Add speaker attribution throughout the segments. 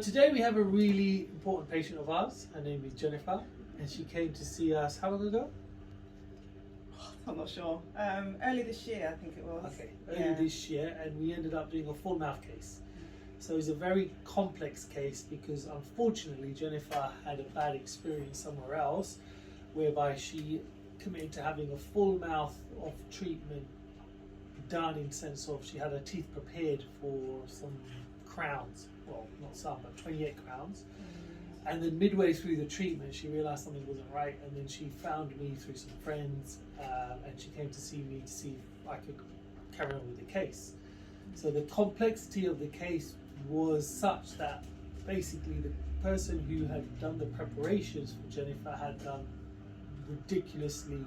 Speaker 1: Today we have a really important patient of ours. Her name is Jennifer, and she came to see us how long ago?
Speaker 2: I'm not sure. Early this year, I think it was.
Speaker 1: Okay, early this year, and we ended up doing a full mouth case. So it's a very complex case because unfortunately Jennifer had a bad experience somewhere else whereby she committed to having a full mouth of treatment done, in sense of she had her teeth prepared for some crowns, well not some but 28 crowns, and then midway through the treatment she realized something wasn't right, and then she found me through some friends, and she came to see me to see if I could carry on with the case. So the complexity of the case was such that basically the person who had done the preparations for Jennifer had done ridiculously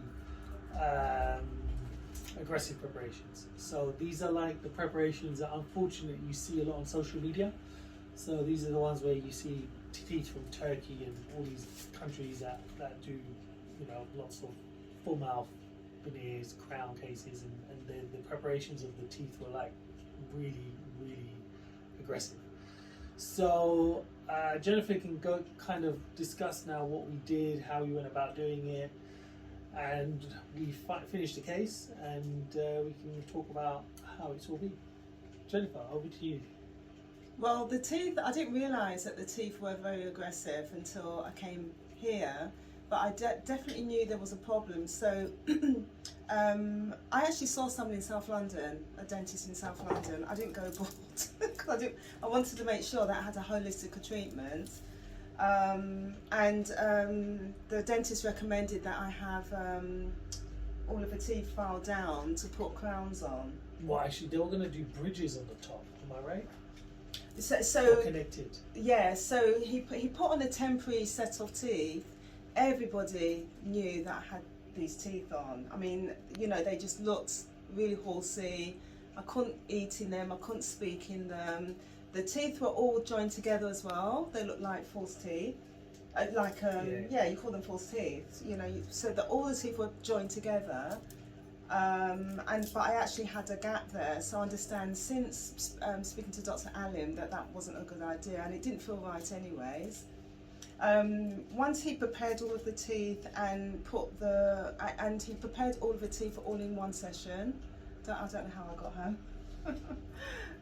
Speaker 1: aggressive preparations. So these are like the preparations that unfortunately you see a lot on social media. So these are the ones where you see teeth from Turkey and all these countries that do, you know, lots of full mouth veneers, crown cases, and the preparations of the teeth were like really aggressive. So Jennifer can go kind of discuss now what we did, how we went about doing it, and we finished the case, and we can talk about how it's all been. Jennifer, over to you.
Speaker 2: Well, the teeth, I didn't realise that the teeth were very aggressive until I came here, but I definitely knew there was a problem. So I actually saw someone in South London, a dentist in South London. I didn't go bald because I wanted to make sure that I had a holistic treatment. The dentist recommended that I have all of the teeth filed down to put crowns on.
Speaker 1: Well, actually, they were going to do bridges on the top. Am I right?
Speaker 2: So
Speaker 1: connected.
Speaker 2: Yeah. So he put on a temporary set of teeth. Everybody knew that I had these teeth on. I mean, you know, they just looked really horsey. I couldn't eat in them. I couldn't speak in them. The teeth were all joined together as well. They looked like false teeth. You call them false teeth. You know, so that all the teeth were joined together. But I actually had a gap there, so I understand since speaking to Dr Aleem that wasn't a good idea, and it didn't feel right anyways. Once he prepared all of the teeth and he prepared all of the teeth all in one session. I don't know how I got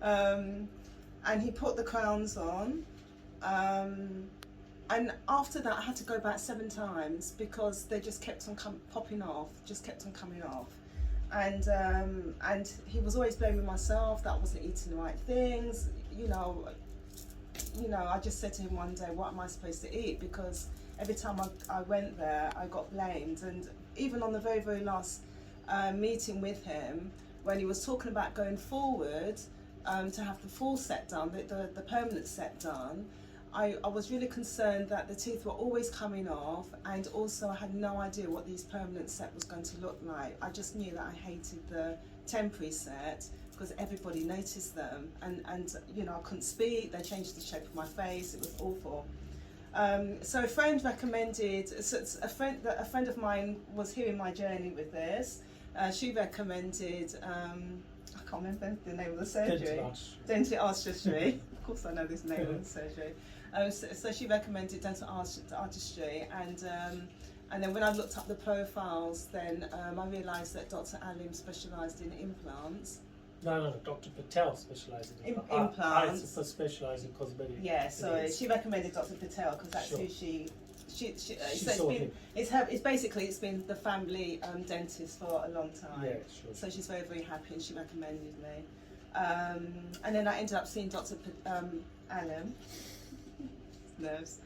Speaker 2: home. And he put the crowns on. And after that I had to go back 7 times because they just kept on popping off, just kept on coming off. And he was always blaming myself that I wasn't eating the right things. You know, I just said to him one day, what am I supposed to eat? Because every time I went there, I got blamed. And even on the very last meeting with him, when he was talking about going forward to have the full set done, the permanent set done, I was really concerned that the teeth were always coming off, and also I had no idea what these permanent set was going to look like. I just knew that I hated the temporary set because everybody noticed them, and you know, I couldn't speak. They changed the shape of my face. It was awful. So a friend recommended. A friend of mine was hearing my journey with this. She recommended. I can't remember the name of the surgery. Dental artistry. Of course, I know this name of the surgery. So she recommended dental artistry, and then when I looked up the profiles, then I realised that Dr Aleem specialised in implants.
Speaker 1: No, Dr Patel specialised in
Speaker 2: implants.
Speaker 1: I specialise in cosmetic.
Speaker 2: Yeah, so she recommended Dr Patel because that's who she it's been the family dentist for a long time.
Speaker 1: Yeah, sure.
Speaker 2: So she's very happy, and she recommended me. And then I ended up seeing Dr Aleem. Nerves.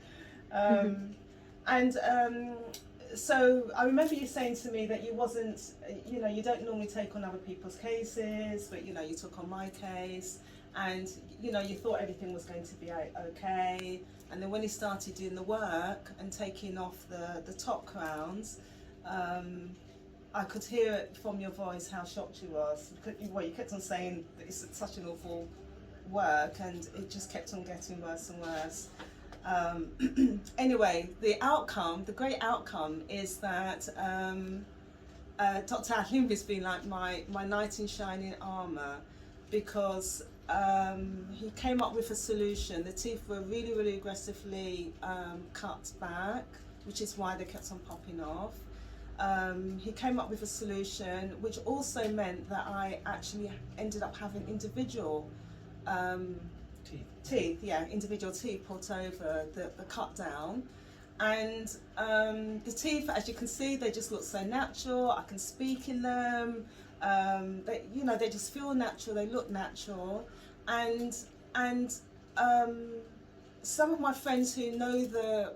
Speaker 2: So I remember you saying to me that you wasn't, you know, you don't normally take on other people's cases, but you know, you took on my case, and you know, you thought everything was going to be okay. And then when you started doing the work and taking off the top crowns, I could hear it from your voice how shocked you was. Well, you kept on saying that it's such an awful work, and it just kept on getting worse and worse. Anyway, the great outcome is that Dr Aleem has been like my knight in shining armour, because he came up with a solution. The teeth were really, really aggressively cut back, which is why they kept on popping off. He came up with a solution which also meant that I actually ended up having individual individual teeth put over the cut down. And the teeth, as you can see, they just look so natural. I can speak in them. They just feel natural. They look natural. And some of my friends who know the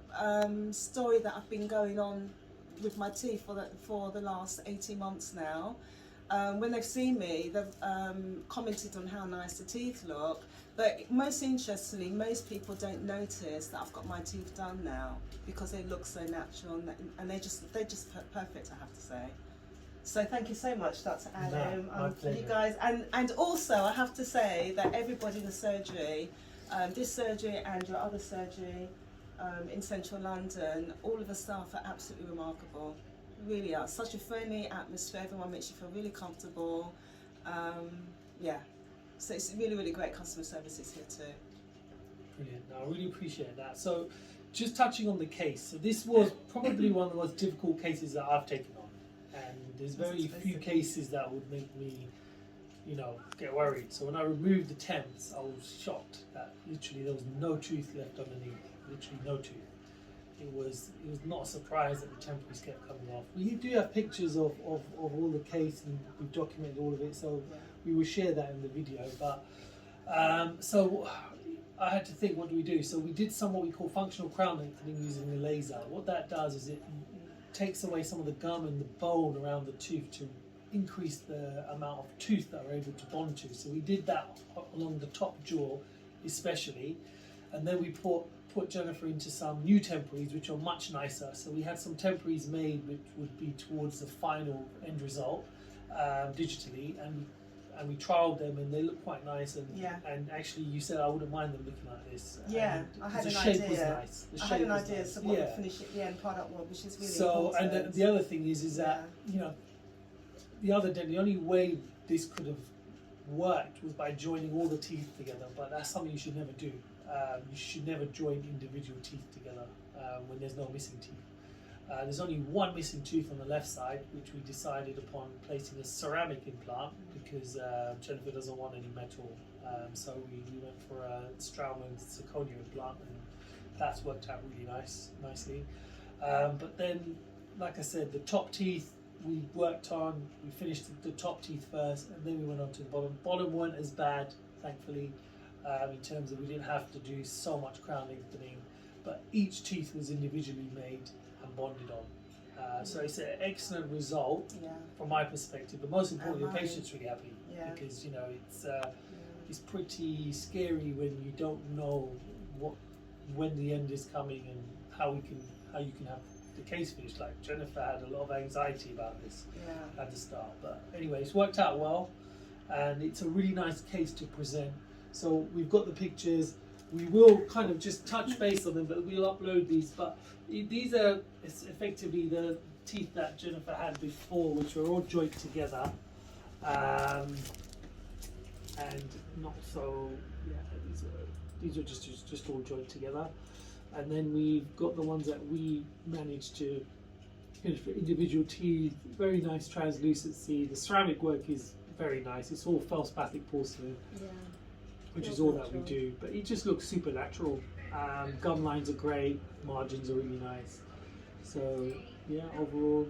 Speaker 2: story that I've been going on with my teeth for the last 18 months now, when they've seen me, they've commented on how nice the teeth look. But most interestingly, most people don't notice that I've got my teeth done now because they look so natural, and they're just perfect, I have to say. So thank you so much, Dr Aleem, you guys, and also I have to say that everybody in the surgery, this surgery and your other surgery in central London, all of the staff are absolutely remarkable. Really are. Such a friendly atmosphere. Everyone makes you feel really comfortable. Yeah. So it's really, really great customer services here too.
Speaker 1: Brilliant. No, I really appreciate that. So just touching on the case. So this was probably one of the most difficult cases that I've taken on. And there's very few cases that would make me, get worried. So when I removed the temps, I was shocked that literally there was no tooth left underneath. Literally no tooth. It was not a surprise that the temporaries kept coming off. We do have pictures of all the case, and we've documented all of it, so we will share that in the video. But so I had to think, what do we do? So we did what we call functional crown lengthening using the laser. What that does is it takes away some of the gum and the bone around the tooth to increase the amount of tooth that we're able to bond to. So we did that along the top jaw especially, and then we put Jennifer into some new temporaries which are much nicer. So we had some temporaries made which would be towards the final end result digitally, and we trialled them, and they look quite nice, and actually you said I wouldn't mind them looking like this.
Speaker 2: I had an idea.
Speaker 1: The shape was nice.
Speaker 2: I had an idea, so what the finish at the end product was, which is really important.
Speaker 1: And the other thing is that the only way this could have worked was by joining all the teeth together, but that's something you should never do. You should never join individual teeth together when there's no missing teeth. There's only one missing tooth on the left side, which we decided upon placing a ceramic implant because Jennifer doesn't want any metal. So we went for a Straumann zirconia implant, and that's worked out really nicely. But then, like I said, the top teeth we worked on. We finished the top teeth first, and then we went on to the bottom. Bottom weren't as bad, thankfully. In terms of we didn't have to do so much crown lengthening, but each tooth was individually made and bonded on. So it's an excellent result from my perspective, but most importantly, the patient's really happy because it's pretty scary when you don't know when the end is coming and how you can have the case finished. Like Jennifer had a lot of anxiety about this at the start, but anyway, it's worked out well, and it's a really nice case to present. So we've got the pictures. We will kind of just touch base on them, but we'll upload these. But these are effectively the teeth that Jennifer had before, which were all joined together, and not so. These are just all joined together. And then we've got the ones that we managed to finish for individual teeth. Very nice translucency. The ceramic work is very nice. It's all feldspathic porcelain. Which is all that we do, but it just looks super natural. Gum lines are great, margins are really nice. So overall,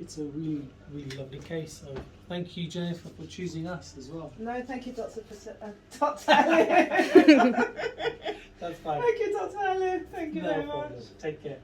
Speaker 1: it's a really, really lovely case. So thank you, Jennifer, for choosing us as well.
Speaker 2: No, thank you, Dr. Aleem.
Speaker 1: That's fine.
Speaker 2: Thank you, Dr. Aleem. Thank you very much.
Speaker 1: Take care.